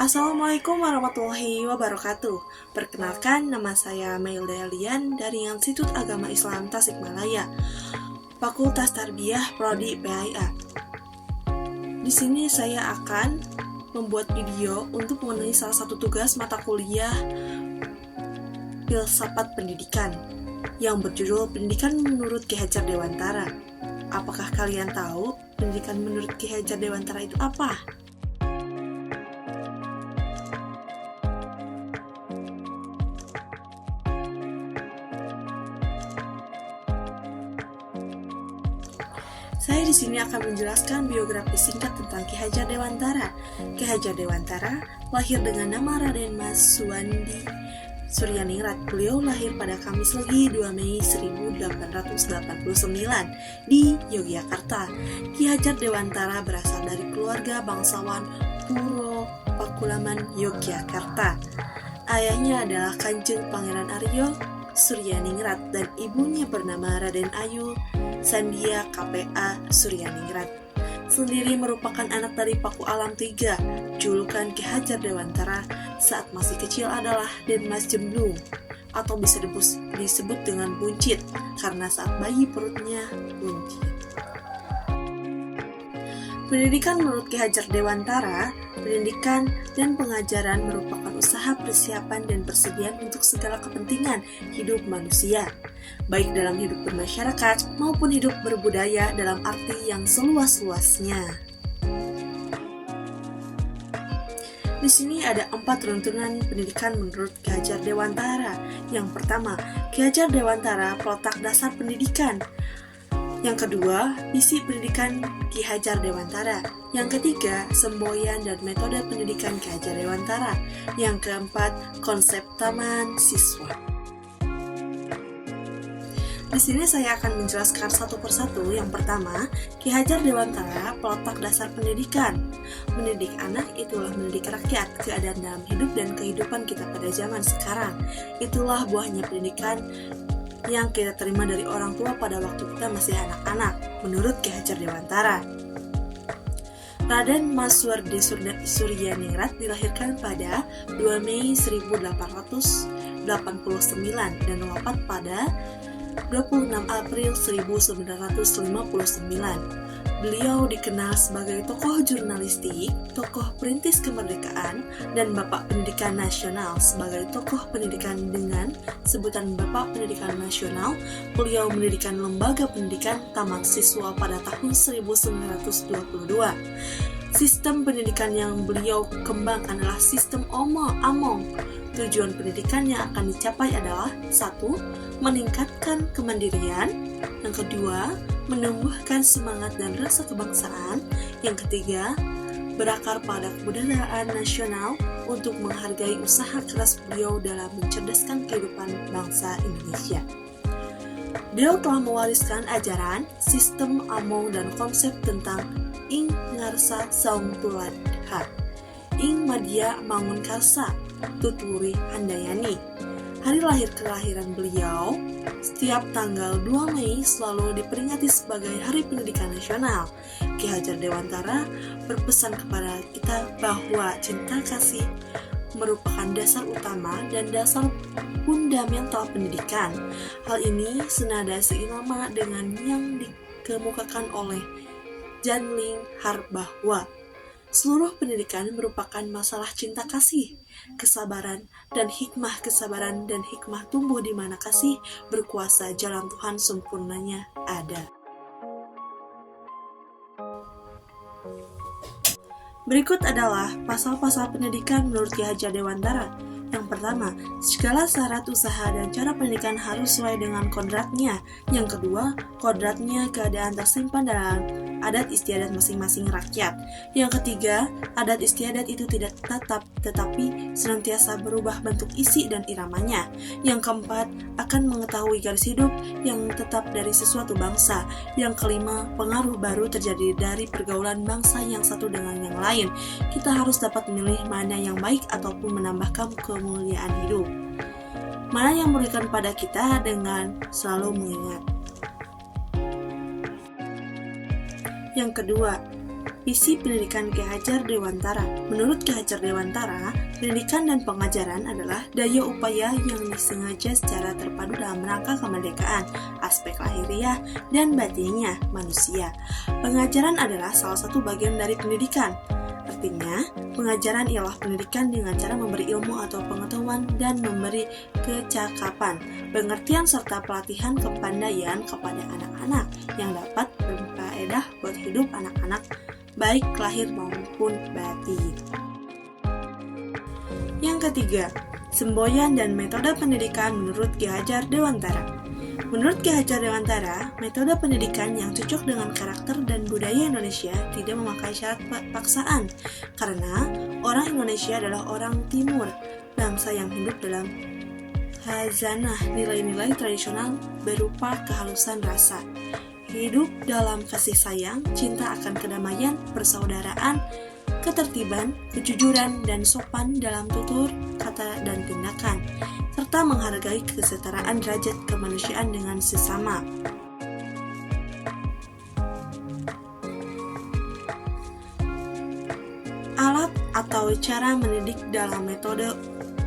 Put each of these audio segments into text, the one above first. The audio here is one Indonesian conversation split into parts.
Assalamualaikum warahmatullahi wabarakatuh. Perkenalkan, nama saya Mailda Elian dari Institut Agama Islam Tasikmalaya, Fakultas Tarbiyah Prodi PAIA. Di sini saya akan membuat video untuk mengenai salah satu tugas mata kuliah Filsafat Pendidikan yang berjudul Pendidikan menurut Ki Hajar Dewantara. Apakah kalian tahu pendidikan menurut Ki Hajar Dewantara itu apa? Saya di sini akan menjelaskan biografi singkat tentang Ki Hajar Dewantara. Ki Hajar Dewantara lahir dengan nama Raden Mas Suwandi Suryaningrat. Beliau lahir pada Kamis Legi 2 Mei 1889 di Yogyakarta. Ki Hajar Dewantara berasal dari keluarga bangsawan Puro Pakulaman, Yogyakarta. Ayahnya adalah Kanjeng Pangeran Aryo Suryaningrat dan ibunya bernama Raden Ayu Sandia KPA Suryaningrat. Sendiri merupakan anak dari Paku Alam III. Julukan Ki Hajar Dewantara saat masih kecil adalah Den Mas Jemblung atau bisa disebut dengan buncit karena saat bayi perutnya buncit. Pendidikan menurut Ki Hajar Dewantara, pendidikan dan pengajaran merupakan usaha persiapan dan persediaan untuk segala kepentingan hidup manusia, baik dalam hidup bermasyarakat maupun hidup berbudaya dalam arti yang seluas-luasnya. Di sini ada 4 runtunan pendidikan menurut Ki Hajar Dewantara. Yang pertama, Ki Hajar Dewantara peletak dasar pendidikan. Yang kedua, isi pendidikan Ki Hajar Dewantara. Yang ketiga, semboyan dan metode pendidikan Ki Hajar Dewantara. Yang keempat, konsep taman siswa. Di sini saya akan menjelaskan satu persatu. Yang pertama, Ki Hajar Dewantara peletak dasar pendidikan. Mendidik anak itulah mendidik rakyat, keadaan dalam hidup dan kehidupan kita pada zaman sekarang. Itulah buahnya pendidikan yang kita terima dari orang tua pada waktu kita masih anak-anak, menurut Ki Hajar Dewantara. Raden Mas Suwandi Suryaningrat dilahirkan pada 2 Mei 1889 dan wafat pada 26 April 1959. Beliau dikenal sebagai tokoh jurnalistik, tokoh perintis kemerdekaan, dan Bapak Pendidikan Nasional. Sebagai tokoh pendidikan dengan sebutan Bapak Pendidikan Nasional, beliau mendirikan lembaga pendidikan Taman Siswa pada tahun 1922. Sistem pendidikan yang beliau kembangkan adalah sistem Among. Tujuan pendidikan yang akan dicapai adalah 1. Meningkatkan kemandirian. Yang kedua, menumbuhkan semangat dan rasa kebangsaan. Yang ketiga, berakar pada kebudayaan nasional untuk menghargai usaha keras beliau dalam mencerdaskan kehidupan bangsa Indonesia. Beliau telah mewariskan ajaran, sistem Among dan konsep tentang Ing Ngarsa Saung Tuladha, Ing Madya Mangun Karsa, Tuturi Handayani. Hari lahir kelahiran beliau setiap tanggal 2 Mei selalu diperingati sebagai Hari Pendidikan Nasional. Ki Hajar Dewantara berpesan kepada kita bahwa cinta kasih merupakan dasar utama dan dasar fundamental pendidikan. Hal ini senada seirama dengan yang dikemukakan oleh Janling Har bahwa seluruh pendidikan merupakan masalah cinta kasih, kesabaran, dan hikmah. Kesabaran dan hikmah tumbuh di mana kasih berkuasa, jalan Tuhan sempurnanya ada. Berikut adalah pasal-pasal pendidikan menurut Ki Hajar Dewantara. Yang pertama, segala syarat usaha dan cara pendidikan harus sesuai dengan kodratnya. Yang kedua, kodratnya keadaan tersimpan dalam adat istiadat masing-masing rakyat. Yang ketiga, adat istiadat itu tidak tetap tetapi senantiasa berubah bentuk isi dan iramanya. Yang keempat, akan mengetahui garis hidup yang tetap dari sesuatu bangsa. Yang kelima, pengaruh baru terjadi dari pergaulan bangsa yang satu dengan yang lain. Kita harus dapat memilih mana yang baik ataupun menambahkan kemuliaan hidup. Mana yang memberikan pada kita dengan selalu mengingat. Yang kedua, visi pendidikan Ki Hajar Dewantara. Menurut Ki Hajar Dewantara, pendidikan dan pengajaran adalah daya upaya yang disengaja secara terpadu dalam rangka kemerdekaan, aspek lahiriah dan batinnya manusia. Pengajaran adalah salah satu bagian dari pendidikan. Artinya, pengajaran ialah pendidikan dengan cara memberi ilmu atau pengetahuan dan memberi kecakapan, pengertian serta pelatihan kepandaian kepada anak-anak yang dapat berfaedah buat hidup anak-anak baik lahir maupun batin. Yang ketiga, semboyan dan metode pendidikan menurut Ki Hajar Dewantara. Menurut Ki Hajar Dewantara, metode pendidikan yang cocok dengan karakter dan budaya Indonesia tidak memakai syarat paksaan, karena orang Indonesia adalah orang Timur, bangsa yang hidup dalam khazanah nilai-nilai tradisional berupa kehalusan rasa, hidup dalam kasih sayang, cinta akan kedamaian, persaudaraan, ketertiban, kejujuran, dan sopan dalam tutur, kata, dan tindakan, serta menghargai kesetaraan derajat kemanusiaan dengan sesama. Alat atau cara mendidik dalam metode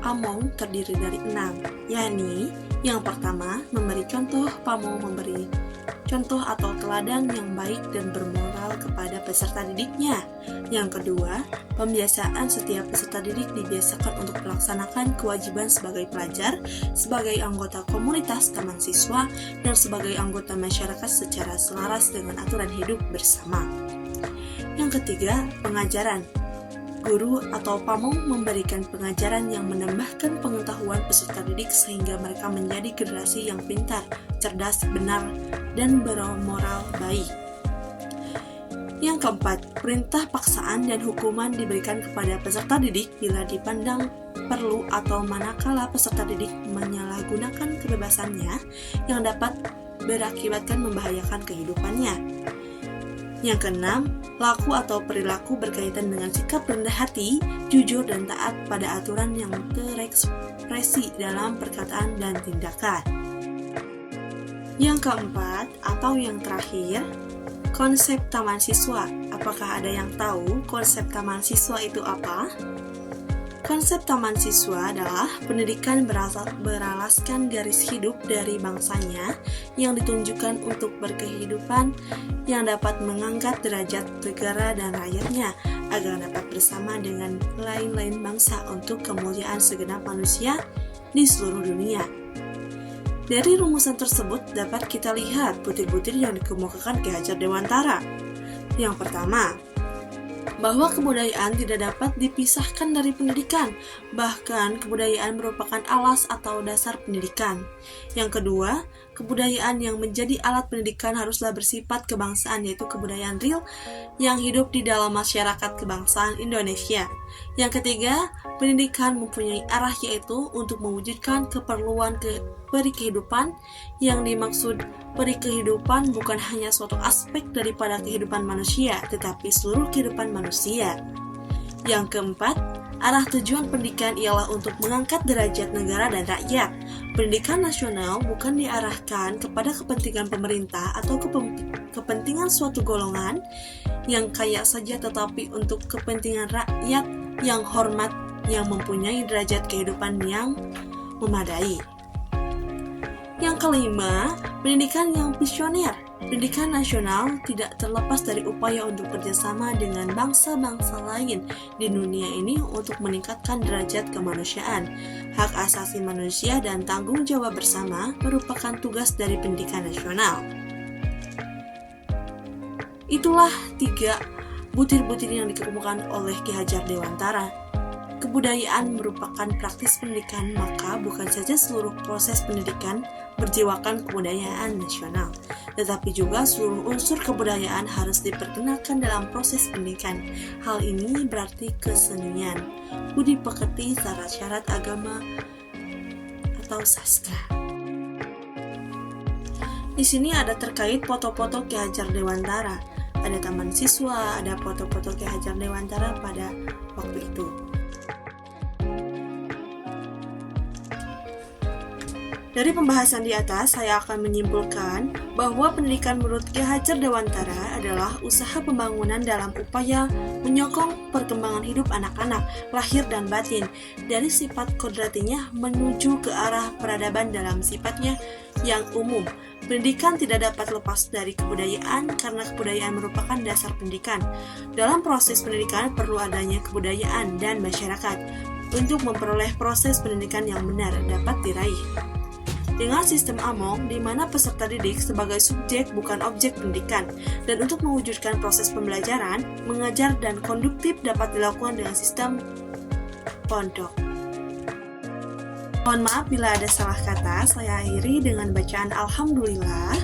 Pamong terdiri dari 6, yakni yang pertama, memberi contoh. Pamong memberi contoh atau teladan yang baik dan bermoral kepada peserta didiknya. Yang kedua, pembiasaan. Setiap peserta didik dibiasakan untuk melaksanakan kewajiban sebagai pelajar, sebagai anggota komunitas taman siswa, dan sebagai anggota masyarakat secara selaras dengan aturan hidup bersama. Yang ketiga, pengajaran. Guru atau pamong memberikan pengajaran yang menambahkan pengetahuan peserta didik sehingga mereka menjadi generasi yang pintar, cerdas, benar, dan bermoral baik. Yang keempat, perintah paksaan dan hukuman diberikan kepada peserta didik bila dipandang perlu atau manakala peserta didik menyalahgunakan kebebasannya yang dapat berakibatkan membahayakan kehidupannya. Yang keenam, laku atau perilaku berkaitan dengan sikap rendah hati, jujur, dan taat pada aturan yang terekspresi dalam perkataan dan tindakan. Yang keempat, atau yang terakhir, konsep taman siswa. Apakah ada yang tahu konsep taman siswa itu apa? Konsep taman siswa adalah pendidikan beralaskan garis hidup dari bangsanya yang ditunjukkan untuk berkehidupan yang dapat mengangkat derajat negara dan rakyatnya agar dapat bersama dengan lain-lain bangsa untuk kemuliaan segenap manusia di seluruh dunia. Dari rumusan tersebut dapat kita lihat butir-butir yang dikemukakan Ki Hajar Dewantara. Yang pertama, bahwa kebudayaan tidak dapat dipisahkan dari pendidikan, bahkan kebudayaan merupakan alas atau dasar pendidikan. Yang kedua, kebudayaan yang menjadi alat pendidikan haruslah bersifat kebangsaan, yaitu kebudayaan real yang hidup di dalam masyarakat kebangsaan Indonesia. Yang ketiga, pendidikan mempunyai arah yaitu untuk mewujudkan keperluan peri kehidupan. Yang dimaksud peri kehidupan bukan hanya suatu aspek daripada kehidupan manusia, tetapi seluruh kehidupan manusia. Yang keempat, arah tujuan pendidikan ialah untuk mengangkat derajat negara dan rakyat. Pendidikan nasional bukan diarahkan kepada kepentingan pemerintah atau kepentingan suatu golongan yang kaya saja, tetapi untuk kepentingan rakyat yang hormat, yang mempunyai derajat kehidupan yang memadai. Yang kelima, pendidikan yang visioner. Pendidikan nasional tidak terlepas dari upaya untuk kerjasama dengan bangsa-bangsa lain di dunia ini untuk meningkatkan derajat kemanusiaan. Hak asasi manusia dan tanggung jawab bersama merupakan tugas dari pendidikan nasional. Itulah 3 butir-butir yang dikemukakan oleh Ki Hajar Dewantara. Kebudayaan merupakan praktis pendidikan, maka bukan saja seluruh proses pendidikan berjiwakan kebudayaan nasional, tetapi juga seluruh unsur kebudayaan harus diperkenalkan dalam proses pendidikan. Hal ini berarti kesenian, budi pekerti, syarat-syarat agama, atau sastra. Di sini ada terkait foto-foto Ki Hajar Dewantara. Ada taman siswa, ada foto-foto Ki Hajar Dewantara pada waktu itu. Dari pembahasan di atas, saya akan menyimpulkan bahwa pendidikan menurut Ki Hajar Dewantara adalah usaha pembangunan dalam upaya menyokong perkembangan hidup anak-anak, lahir dan batin, dari sifat kodratinya menuju ke arah peradaban dalam sifatnya yang umum. Pendidikan tidak dapat lepas dari kebudayaan karena kebudayaan merupakan dasar pendidikan. Dalam proses pendidikan perlu adanya kebudayaan dan masyarakat untuk memperoleh proses pendidikan yang benar dapat diraih. Dengan sistem AMONG, di mana peserta didik sebagai subjek bukan objek pendidikan, dan untuk mewujudkan proses pembelajaran, mengajar, dan konduktif dapat dilakukan dengan sistem pondok. Mohon maaf bila ada salah kata, saya akhiri dengan bacaan Alhamdulillah.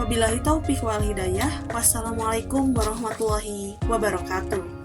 Wabillahi taufiq wal hidayah. Wassalamualaikum warahmatullahi wabarakatuh.